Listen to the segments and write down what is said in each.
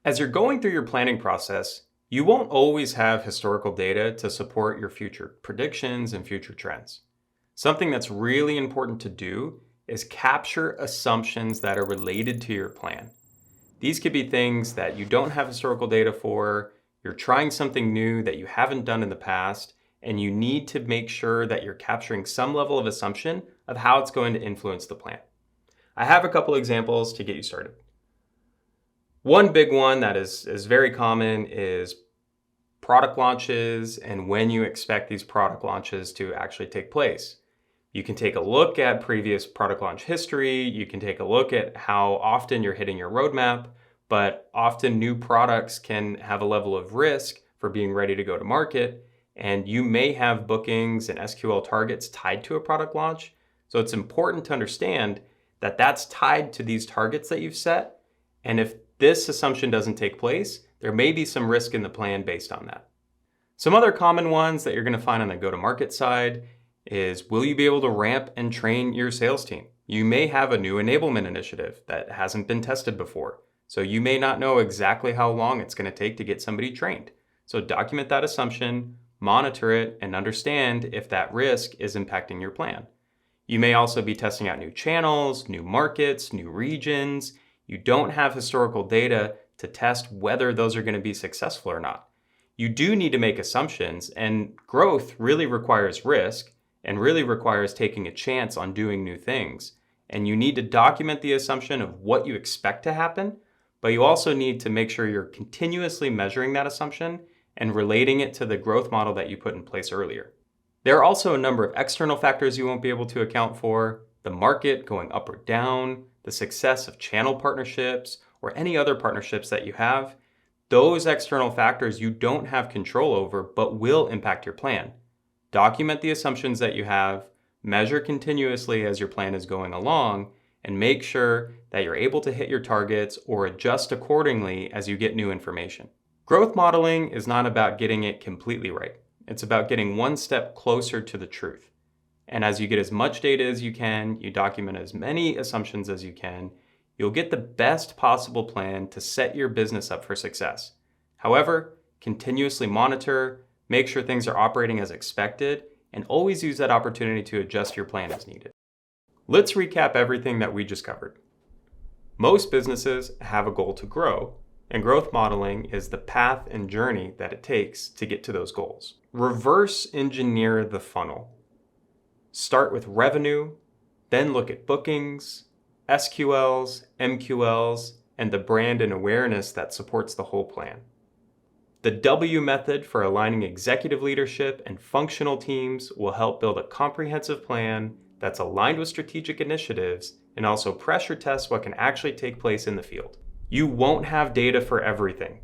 As you're going through your planning process, you won't always have historical data to support your future predictions and future trends. Something that's really important to do is capture assumptions that are related to your plan. These could be things that you don't have historical data for, you're trying something new that you haven't done in the past, and you need to make sure that you're capturing some level of assumption of how it's going to influence the plan. I have a couple examples to get you started. One big one that is very common is product launches and when you expect these product launches to actually take place. You can take a look at previous product launch history. You can take a look at how often you're hitting your roadmap, but often new products can have a level of risk for being ready to go to market. And you may have bookings and SQL targets tied to a product launch. So it's important to understand that that's tied to these targets that you've set. And if this assumption doesn't take place, there may be some risk in the plan based on that. Some other common ones that you're going to find on the go-to-market side is, will you be able to ramp and train your sales team? You may have a new enablement initiative that hasn't been tested before. So you may not know exactly how long it's going to take to get somebody trained. So document that assumption, monitor it, and understand if that risk is impacting your plan. You may also be testing out new channels, new markets, new regions. You don't have historical data to test whether those are going to be successful or not. You do need to make assumptions, and growth really requires risk and really requires taking a chance on doing new things. And you need to document the assumption of what you expect to happen, but you also need to make sure you're continuously measuring that assumption and relating it to the growth model that you put in place earlier. There are also a number of external factors you won't be able to account for: the market going up or down, the success of channel partnerships, or any other partnerships that you have. Those external factors you don't have control over, but will impact your plan. Document the assumptions that you have, measure continuously as your plan is going along, and make sure that you're able to hit your targets or adjust accordingly as you get new information. Growth modeling is not about getting it completely right. It's about getting one step closer to the truth. And as you get as much data as you can, you document as many assumptions as you can, you'll get the best possible plan to set your business up for success. However, continuously monitor, make sure things are operating as expected, and always use that opportunity to adjust your plan as needed. Let's recap everything that we just covered. Most businesses have a goal to grow, and growth modeling is the path and journey that it takes to get to those goals. Reverse engineer the funnel. Start with revenue, then look at bookings, SQLs, MQLs, and the brand and awareness that supports the whole plan. The W method for aligning executive leadership and functional teams will help build a comprehensive plan that's aligned with strategic initiatives and also pressure test what can actually take place in the field. You won't have data for everything.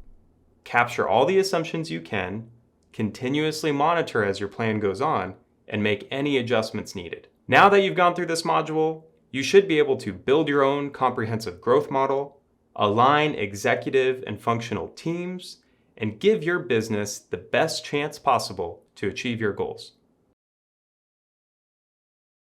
Capture all the assumptions you can, continuously monitor as your plan goes on, and make any adjustments needed. Now that you've gone through this module, you should be able to build your own comprehensive growth model, align executive and functional teams, and give your business the best chance possible to achieve your goals.